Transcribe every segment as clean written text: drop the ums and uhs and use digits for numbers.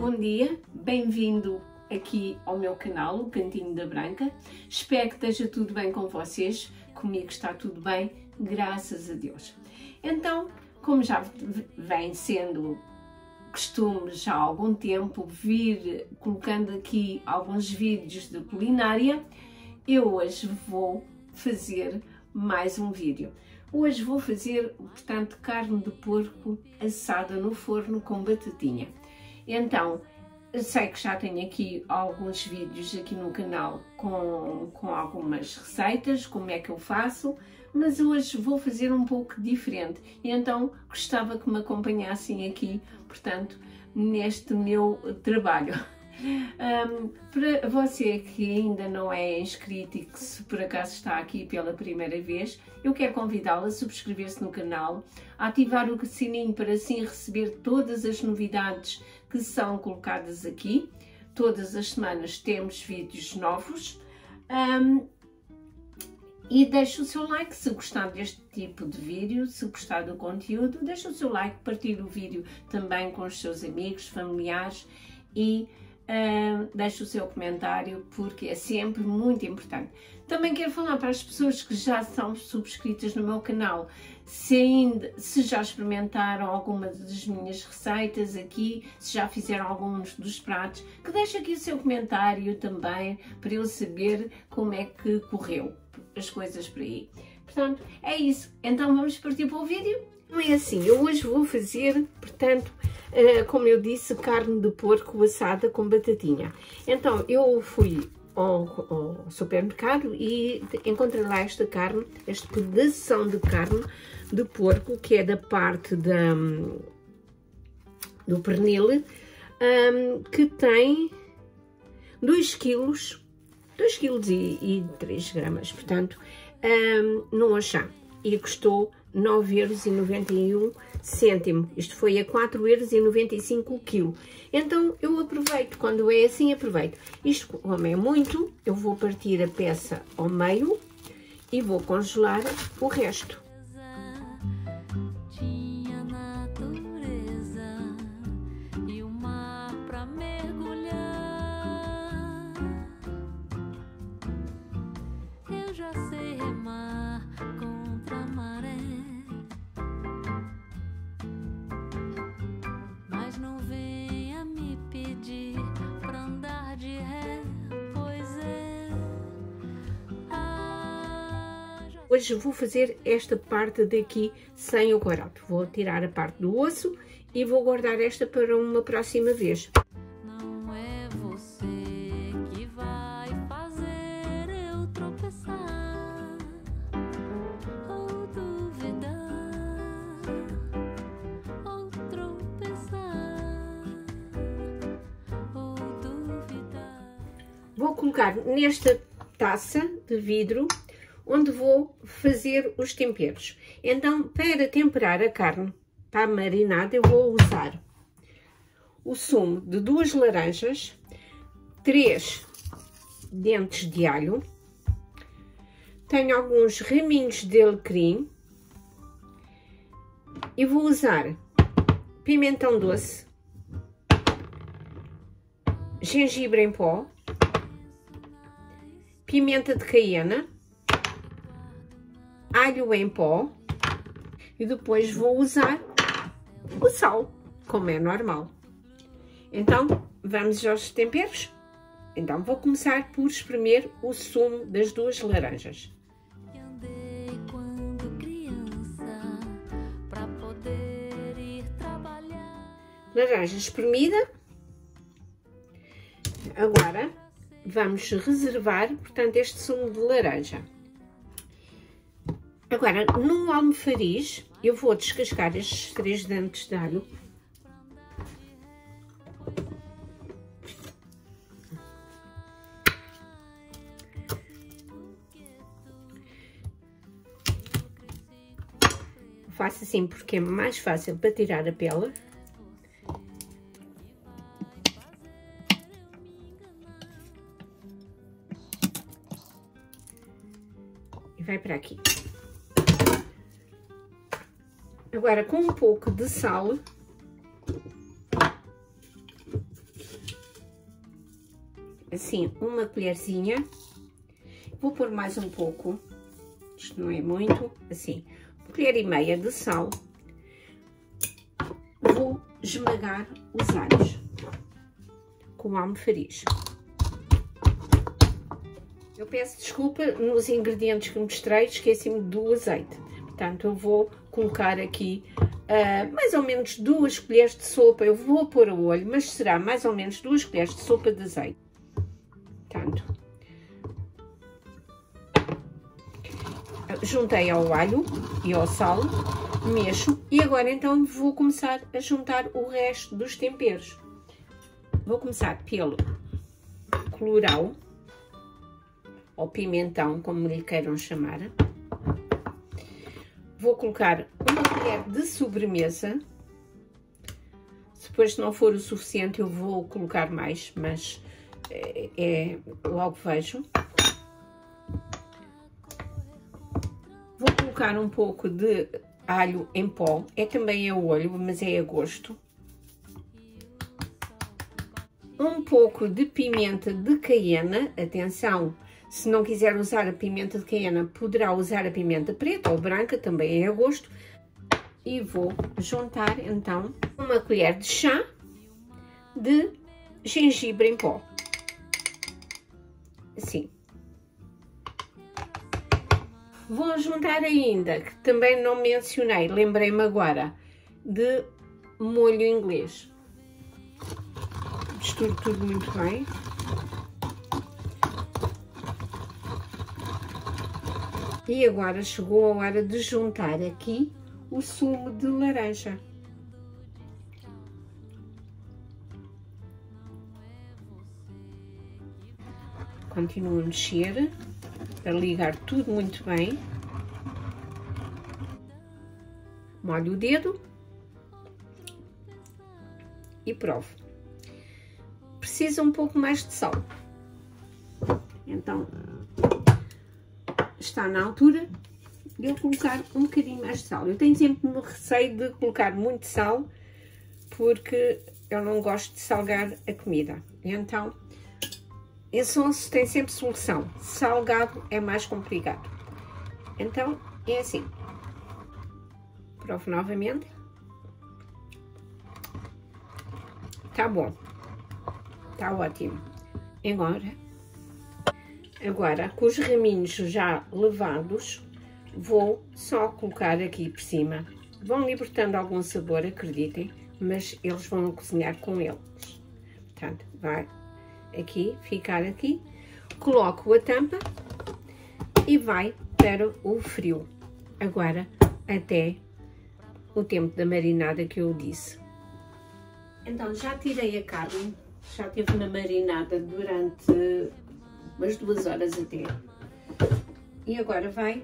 bom dia, bem-vindo aqui ao meu canal, o Cantinho da Branca. Espero que esteja tudo bem com vocês, comigo está tudo bem, graças a Deus. Então, como já vem sendo costume já há algum tempo vir colocando aqui alguns vídeos de culinária, eu hoje vou fazer mais um vídeo. Hoje vou fazer, portanto, carne de porco assada no forno com batatinha. Então, eu sei que já tenho aqui alguns vídeos aqui no canal com algumas receitas, como é que eu faço, mas hoje vou fazer um pouco diferente. E então, gostava que me acompanhassem aqui, portanto, neste meu trabalho. Para você que ainda não é inscrito e que se por acaso está aqui pela primeira vez, eu quero convidá-la a subscrever-se no canal, a ativar o sininho para assim receber todas as novidades que são colocadas aqui. Todas as semanas temos vídeos novos. E deixe o seu like se gostar deste tipo de vídeo, se gostar do conteúdo, deixe o seu like, partilhe o vídeo também com os seus amigos, familiares e deixe o seu comentário, porque é sempre muito importante. Também quero falar para as pessoas que já são subscritas no meu canal, se já experimentaram alguma das minhas receitas aqui, se já fizeram alguns dos pratos, que deixem aqui o seu comentário também, para eu saber como é que correu as coisas por aí. Portanto, é isso. Então vamos partir para o vídeo? Não é assim, eu hoje vou fazer, portanto, como eu disse, carne de porco assada com batatinha. Então, eu fui ao supermercado e encontrei lá esta carne, este pedação de carne de porco, que é da parte do pernil, que tem 2 quilos, 2 quilos e 3 gramas, portanto, no Auchan, e custou 9,91 €. Isto foi a 4,95 € o quilo. Então eu aproveito, quando é assim aproveito. Isto, como é muito, eu vou partir a peça ao meio e vou congelar o resto. Hoje vou fazer esta parte daqui sem o corato. Vou tirar a parte do osso e vou guardar esta para uma próxima vez. Não é você que vai fazer eu tropeçar ou duvidar ou tropeçar ou duvidar. Vou colocar nesta taça de vidro onde vou fazer os temperos. Então, para temperar a carne, para a marinada, eu vou usar o sumo de 2 laranjas, 3 dentes de alho, tenho alguns raminhos de alecrim e vou usar pimentão doce, gengibre em pó, pimenta de caiena, alho em pó e depois vou usar o sal, como é normal. Então, vamos aos temperos? Então, vou começar por espremer o sumo das 2 laranjas. Laranja espremida. Agora, vamos reservar, portanto, este sumo de laranja. Agora, no almofariz, eu vou descascar estes 3 dentes de alho. Faço assim porque é mais fácil para tirar a pele. E vai para aqui. Agora, com um pouco de sal, assim uma colherzinha. Vou pôr mais um pouco, isto não é muito, assim, 1,5 colher de sal. Vou esmagar os alhos com almofariz. Eu peço desculpa nos ingredientes que mostrei, esqueci-me do azeite. Portanto, eu vou colocar aqui mais ou menos 2 colheres de sopa. Eu vou pôr a olho, mas será mais ou menos 2 colheres de sopa de azeite. Portanto, juntei ao alho e ao sal, mexo e agora então vou começar a juntar o resto dos temperos. Vou começar pelo colorau, ou pimentão, como lhe queiram chamar. Vou colocar 1 colher de sobremesa. Se depois não for o suficiente, eu vou colocar mais, mas logo vejo. Vou colocar um pouco de alho em pó, também a olho, mas é a gosto. Um pouco de pimenta de caiena, atenção, se não quiser usar a pimenta de caiena, poderá usar a pimenta preta ou branca, também é a gosto. E vou juntar então 1 colher de chá de gengibre em pó, assim. Vou juntar ainda, que também não mencionei, lembrei-me agora, de molho inglês. Misturo tudo muito bem. E agora chegou a hora de juntar aqui o sumo de laranja. Continuo a mexer, a ligar tudo muito bem. Molho o dedo e provo. Precisa um pouco mais de sal. Então, está na altura de eu colocar um bocadinho mais de sal. Eu tenho sempre receio de colocar muito sal, porque eu não gosto de salgar a comida. Então, esse sonso tem sempre solução. Salgado é mais complicado. Então, é assim. Provo novamente. Tá bom. Tá ótimo. Agora, com os raminhos já levados, vou só colocar aqui por cima. Vão libertando algum sabor, acreditem, mas eles vão cozinhar com eles. Portanto, vai aqui, ficar aqui. Coloco a tampa e vai para o frio. Agora, até o tempo da marinada que eu disse. Então, já tirei a carne, já esteve na marinada durante umas 2 horas até. E agora vai,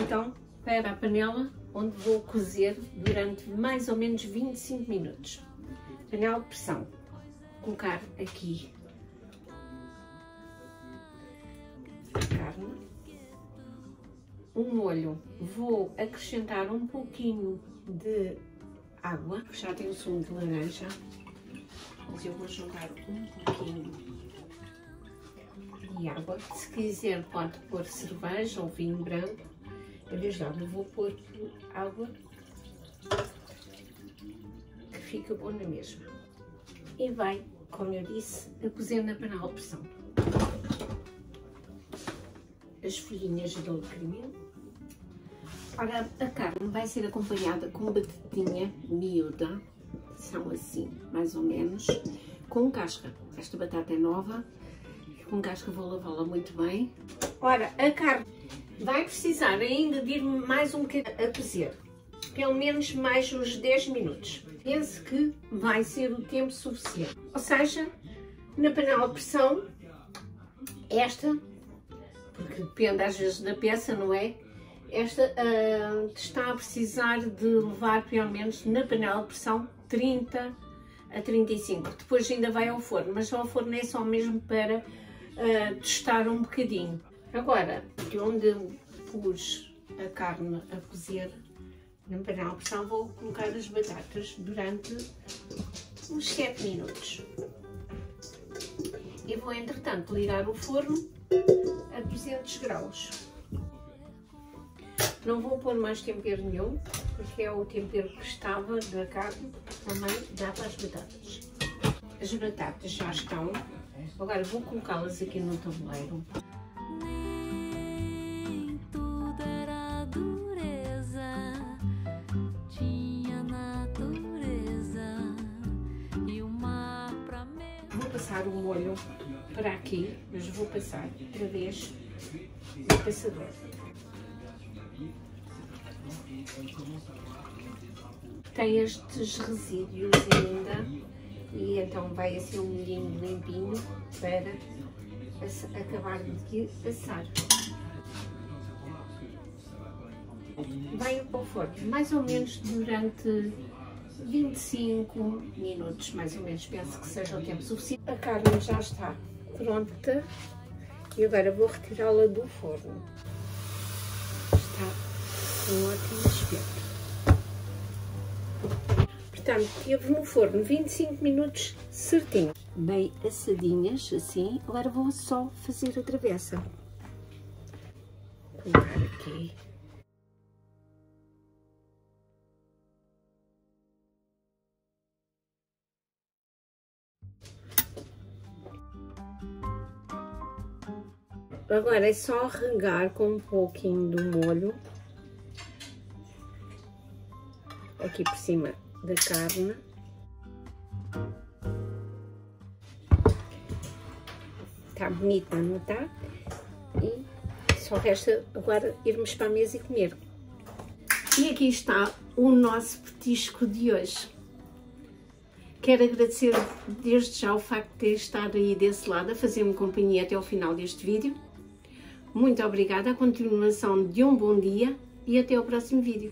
então, para a panela, onde vou cozer durante mais ou menos 25 minutos. Panela de pressão. Vou colocar aqui a carne. Um molho. Vou acrescentar um pouquinho de água, já tem o sumo de laranja, mas eu vou juntar um pouquinho de água. Se quiser pode pôr cerveja ou vinho branco, em vez de água eu vou pôr água, que fica bom na mesma. E vai, como eu disse, a cozer na panela de pressão. As folhinhas de alecrim. Ora, a carne vai ser acompanhada com batatinha miúda, são assim, mais ou menos, com casca. Esta batata é nova, com casca vou lavá-la muito bem. Ora, a carne vai precisar ainda de ir mais um bocadinho a cozer, pelo menos mais uns 10 minutos. Penso que vai ser o tempo suficiente. Ou seja, na panela de pressão, esta, porque depende às vezes da peça, não é? Esta está a precisar de levar pelo menos na panela de pressão 30 a 35. Depois ainda vai ao forno, mas ao forno é só mesmo para tostar um bocadinho. Agora, de onde eu pus a carne a cozer na panela de pressão, vou colocar as batatas durante uns 7 minutos. E vou, entretanto, ligar o forno a 200 graus. Não vou pôr mais tempero nenhum, porque é o tempero que estava da carne, também dá para as batatas. As batatas já estão, agora vou colocá-las aqui no tabuleiro. Nem tudo era dureza, tinha natureza e o mar pra mim. Vou passar o molho para aqui, mas vou passar outra vez no passador. Tem estes resíduos ainda e então vai assim um molhinho limpinho para acabar de assar. Vai para o forno mais ou menos durante 25 minutos, mais ou menos, penso que seja o tempo suficiente. A carne já está pronta e agora vou retirá-la do forno. Está um ótimo aspecto. Portanto, teve no forno 25 minutos certinho. Bem assadinhas, assim. Agora vou só fazer a travessa. Vou colocar aqui. Agora é só regar com um pouquinho do molho aqui por cima da carne. Está bonita, não está? E só resta agora irmos para a mesa e comer. E aqui está o nosso petisco de hoje. Quero agradecer desde já o facto de ter estado aí desse lado a fazer-me companhia até ao final deste vídeo. Muito obrigada, a continuação de um bom dia e até ao próximo vídeo.